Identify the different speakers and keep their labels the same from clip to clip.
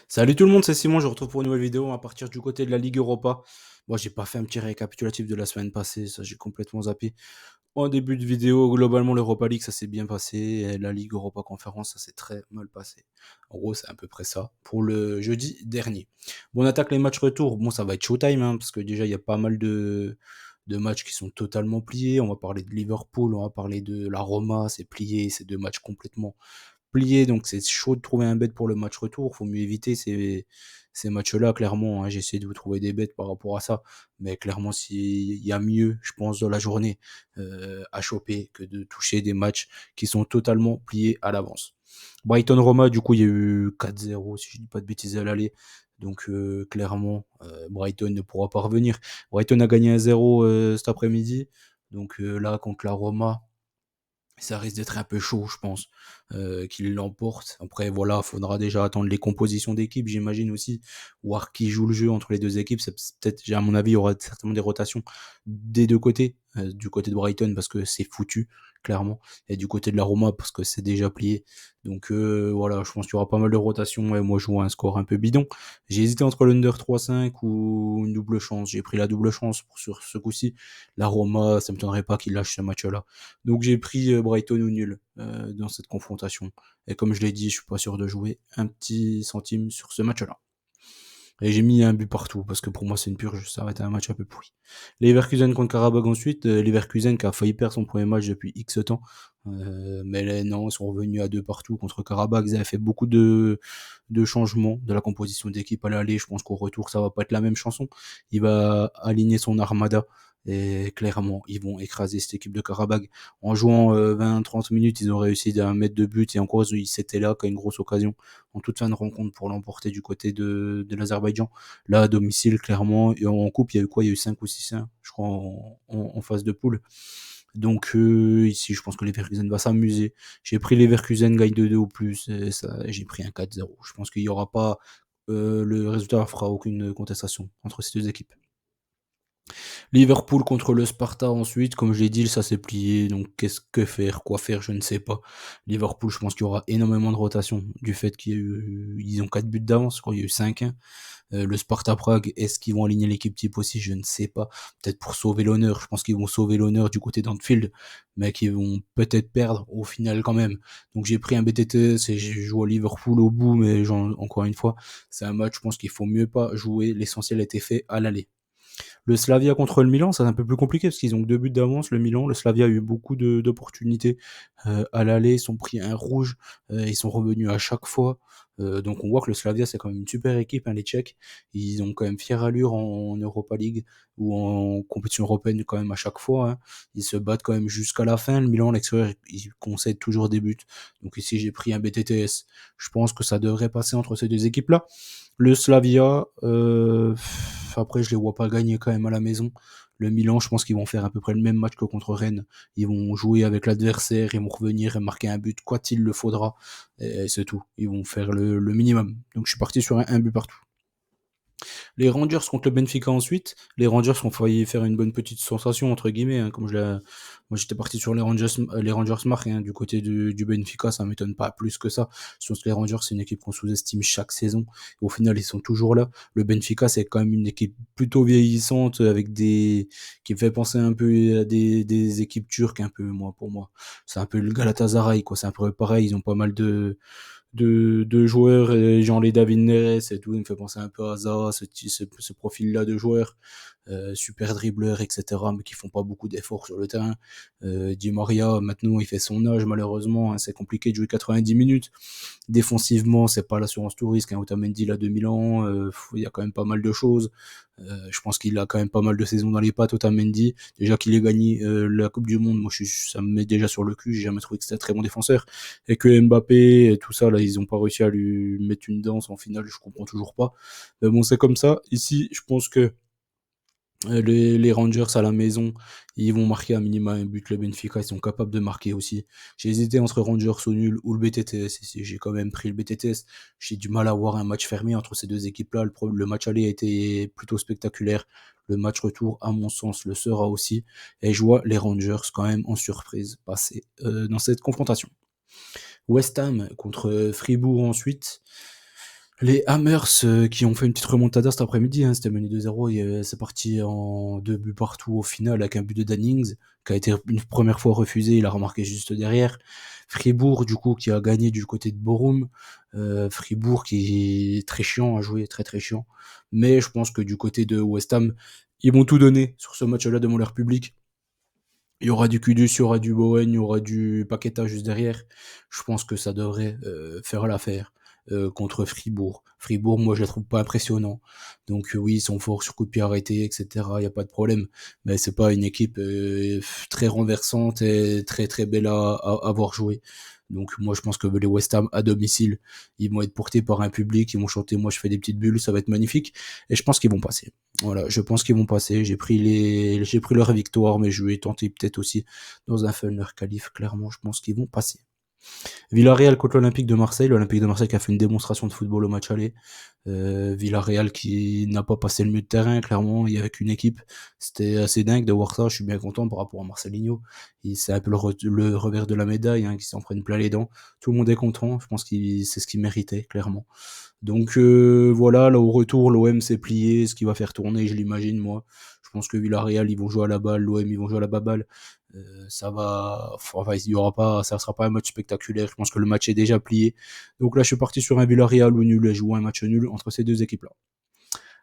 Speaker 1: Salut tout le monde, c'est Simon, je vous retrouve pour une nouvelle vidéo. On va partir du côté de la Ligue Europa. Moi, j'ai pas fait un petit récapitulatif de la semaine passée, ça j'ai complètement zappé. En début de vidéo, globalement, l'Europa League, ça s'est bien passé. Et la Ligue Europa Conférence, ça s'est très mal passé. En gros, c'est à peu près ça pour le jeudi dernier. Bon, on attaque les matchs retour. Bon, ça va être showtime, hein, parce que déjà, il y a pas mal de matchs qui sont totalement pliés. On va parler de Liverpool, on va parler de la Roma, c'est plié. C'est deux matchs complètement plié, donc c'est chaud de trouver un bet pour le match retour. Faut mieux éviter ces matchs-là, clairement. Hein. J'ai essayé de vous trouver des bêtes par rapport à ça, mais clairement, s'il y a mieux, je pense, dans la journée à choper que de toucher des matchs qui sont totalement pliés à l'avance. Brighton-Roma, du coup, il y a eu 4-0, si je dis pas de bêtises à l'aller. Donc clairement, Brighton ne pourra pas revenir. Brighton a gagné 1-0 cet après-midi. Donc là, contre la Roma, ça risque d'être un peu chaud, je pense, qu'il l'emporte. Après, voilà, faudra déjà attendre les compositions d'équipe, j'imagine aussi, voir qui joue le jeu entre les deux équipes. C'est peut-être, à mon avis, il y aura certainement des rotations des deux côtés, du côté de Brighton parce que c'est foutu, clairement, et du côté de la Roma parce que c'est déjà plié. Donc voilà, je pense qu'il y aura pas mal de rotations. Et moi, je vois un score un peu bidon. J'ai hésité entre l'under 3-5 ou une double chance. J'ai pris la double chance sur ce coup-ci. La Roma, ça me m'étonnerait pas qu'il lâche ce match-là. Donc j'ai pris Brighton ou nul dans cette confrontation. Et comme je l'ai dit, je suis pas sûr de jouer un petit centime sur ce match-là. Et j'ai mis un but partout, parce que pour moi c'est une purge, ça va être un match un peu pourri. Leverkusen contre Karabakh ensuite, Leverkusen qui a failli perdre son premier match depuis X temps, mais là, non, ils sont revenus à deux partout contre Karabakh, ils avaient fait beaucoup de changements de la composition d'équipe à l'aller, je pense qu'au retour ça va pas être la même chanson, il va aligner son armada, et clairement ils vont écraser cette équipe de Karabakh. En jouant 20-30 minutes, ils ont réussi à mettre deux buts, et en cause ils étaient là, qu'à une grosse occasion en toute fin de rencontre pour l'emporter du côté de l'Azerbaïdjan. Là, à domicile, clairement, et en coupe, il y a eu quoi? Il y a eu 5 ou 6 1 je crois, en phase de poule. Donc ici, je pense que Leverkusen va s'amuser. J'ai pris Leverkusen gagne 2-2 ou plus, et ça, j'ai pris un 4-0. Je pense qu'il n'y aura pas... le résultat fera aucune contestation entre ces deux équipes. Liverpool contre le Sparta ensuite, comme je l'ai dit, ça s'est plié, donc qu'est-ce que faire, quoi faire, je ne sais pas. Liverpool, je pense qu'il y aura énormément de rotation du fait qu'ils ont 4 buts d'avance, quoi, il y a eu 5-1. Le Sparta Prague, est-ce qu'ils vont aligner l'équipe type aussi, je ne sais pas. Peut-être pour sauver l'honneur, je pense qu'ils vont sauver l'honneur du côté d'Anfield, mais qu'ils vont peut-être perdre au final quand même. Donc j'ai pris un BTTS et j'ai joué à Liverpool au bout, mais encore une fois, c'est un match, je pense qu'il faut mieux pas jouer, l'essentiel a été fait à l'aller. Le Slavia contre le Milan, c'est un peu plus compliqué parce qu'ils ont que 2 buts d'avance, le Milan. Le Slavia a eu beaucoup d'opportunités à l'aller, ils ont pris un rouge, ils sont revenus à chaque fois. Donc on voit que le Slavia, c'est quand même une super équipe, hein, les Tchèques. Ils ont quand même fière allure en Europa League ou en compétition européenne quand même à chaque fois. Hein. Ils se battent quand même jusqu'à la fin. Le Milan, à l'extérieur, il concède toujours des buts. Donc ici, j'ai pris un BTTS. Je pense que ça devrait passer entre ces deux équipes-là. Le Slavia, après je les vois pas gagner quand même à la maison. Le Milan, je pense qu'ils vont faire à peu près le même match que contre Rennes. Ils vont jouer avec l'adversaire, ils vont revenir et marquer un but quand il le faudra. Et c'est tout. Ils vont faire le minimum. Donc je suis parti sur un but partout. Les Rangers contre le Benfica ensuite. Les Rangers ont failli faire une bonne petite sensation, entre guillemets. Hein, comme je l'ai... Moi, j'étais parti sur les Rangers marquent. Hein, du côté du Benfica, ça m'étonne pas plus que ça. Je pense que les Rangers, c'est une équipe qu'on sous-estime chaque saison. Et au final, ils sont toujours là. Le Benfica, c'est quand même une équipe plutôt vieillissante, avec des... qui me fait penser un peu à des équipes turques, un peu, moi, pour moi. C'est un peu le Galatasaray, quoi. C'est un peu pareil. Ils ont pas mal de joueurs, genre les David Neres et tout, il me fait penser un peu à ça, ce profil-là de joueurs, super dribbleurs, etc., mais qui font pas beaucoup d'efforts sur le terrain. Di Maria, maintenant, il fait son âge, malheureusement, hein, c'est compliqué de jouer 90 minutes. Défensivement, c'est pas l'assurance tout risque, hein, Otamendi, il a 2000 ans, il y a quand même pas mal de choses. Je pense qu'il a quand même pas mal de saisons dans les pattes, Otamendi. Déjà qu'il ait gagné la Coupe du Monde, moi ça me met déjà sur le cul, j'ai jamais trouvé que c'était un très bon défenseur. Et que Mbappé et tout ça, là, ils ont pas réussi à lui mettre une danse en finale, je comprends toujours pas. Mais bon, c'est comme ça. Ici, je pense que les Rangers à la maison, ils vont marquer un minima un but. Le Benfica, ils sont capables de marquer aussi. J'ai hésité entre Rangers au nul ou le BTTS. Ici, j'ai quand même pris le BTTS. J'ai du mal à voir un match fermé entre ces deux équipes-là. Le match aller a été plutôt spectaculaire. Le match retour, à mon sens, le sera aussi. Et je vois les Rangers quand même en surprise passer dans cette confrontation. West Ham contre Fribourg ensuite. Les Hammers qui ont fait une petite remontada cet après-midi, hein, c'était mené 2-0 et c'est parti en 2 buts partout au final avec un but de Dannings qui a été une première fois refusé, il a remarqué juste derrière. Fribourg du coup qui a gagné du côté de Bochum, Fribourg qui est très chiant à jouer, très, très chiant. Mais je pense que du côté de West Ham, ils vont tout donner sur ce match-là devant leur public. Il y aura du Kudus, il y aura du Bowen, il y aura du Paqueta juste derrière. Je pense que ça devrait faire l'affaire contre Fribourg. Fribourg, moi, je les trouve pas impressionnants. Donc oui, ils sont forts sur coup de pied arrêté, etc. Il y a pas de problème. Mais c'est pas une équipe très renversante et très très belle à voir jouer. Donc moi, je pense que les West Ham à domicile, ils vont être portés par un public, ils vont chanter «Moi, je fais des petites bulles», ça va être magnifique. Et je pense qu'ils vont passer. Voilà, je pense qu'ils vont passer. J'ai pris leur victoire, mais je vais tenter peut-être aussi dans un fun leur qualif. Clairement, je pense qu'ils vont passer. Villarreal contre l'Olympique de Marseille. L'Olympique de Marseille qui a fait une démonstration de football au match aller. Villarreal qui n'a pas passé le milieu de terrain, clairement, il y avait qu'une équipe. C'était assez dingue de voir ça. Je suis bien content par rapport à Marcelinho. C'est un peu le revers de la médaille, hein, qui s'en prennent plein les dents. Tout le monde est content. Je pense que c'est ce qu'il méritait, clairement. Donc voilà, là au retour, l'OM s'est plié, ce qui va faire tourner, je l'imagine, moi. Je pense que Villarreal, ils vont jouer à la balle, l'OM, ils vont jouer à la baballe. Ça va, enfin, il y aura pas, ça sera pas un match spectaculaire. Je pense que le match est déjà plié. Donc là, je suis parti sur un Villarreal ou nul et jouer un match nul entre ces deux équipes-là.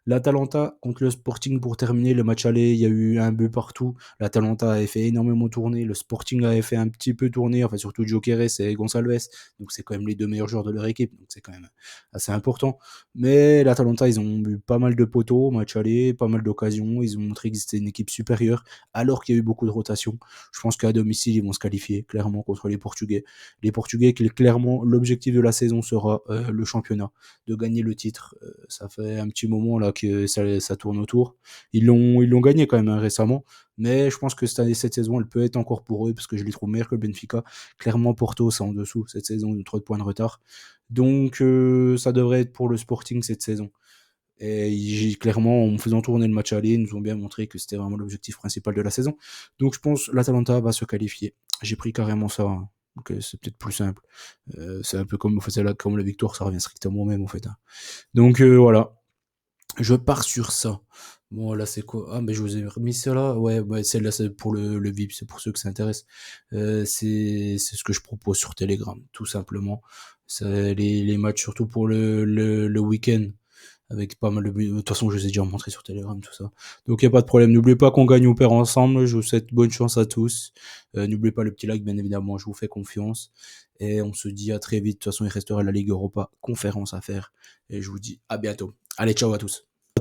Speaker 1: L'Atalanta contre le Sporting pour terminer le match aller, il y a eu un but partout. L'Atalanta avait fait énormément tourner, le Sporting avait fait un petit peu tourner, enfin surtout Gyökeres et Gonçalves, donc c'est quand même les deux meilleurs joueurs de leur équipe, donc c'est quand même assez important. Mais l'Atalanta, ils ont eu pas mal de poteaux au match aller, pas mal d'occasions, ils ont montré que c'était une équipe supérieure, alors qu'il y a eu beaucoup de rotation. Je pense qu'à domicile, ils vont se qualifier clairement contre les Portugais. Les Portugais, clairement, l'objectif de la saison sera le championnat, de gagner le titre. Ça fait un petit moment là que ça tourne autour. Ils l'ont gagné quand même, hein, récemment, mais je pense que cette saison, elle peut être encore pour eux parce que je les trouve meilleurs que le Benfica. Clairement, Porto, c'est en dessous cette saison, ils ont trop de points de retard. Donc, ça devrait être pour le Sporting cette saison. Et clairement, en faisant tourner le match aller, ils nous ont bien montré que c'était vraiment l'objectif principal de la saison. Donc, je pense que l'Atalanta va se qualifier. J'ai pris carrément ça, hein. Donc, c'est peut-être plus simple. C'est un peu comme, comme la victoire, ça revient strictement au même en fait, hein. Donc voilà, je pars sur ça. Bon, là, c'est quoi? Ah, mais je vous ai remis celle-là. Ouais, ouais, celle-là, c'est pour le VIP, c'est pour ceux que ça intéresse. C'est ce que je propose sur Telegram, tout simplement. C'est les matchs, surtout pour le week-end, avec pas mal de buts. De toute façon, je vous ai déjà montré sur Telegram, tout ça. Donc, il n'y a pas de problème. N'oubliez pas qu'on gagne ou perd ensemble. Je vous souhaite bonne chance à tous. N'oubliez pas le petit like, bien évidemment, je vous fais confiance. Et on se dit à très vite. De toute façon, il restera la Ligue Europa conférence à faire. Et je vous dis à bientôt. Allez, ciao à tous.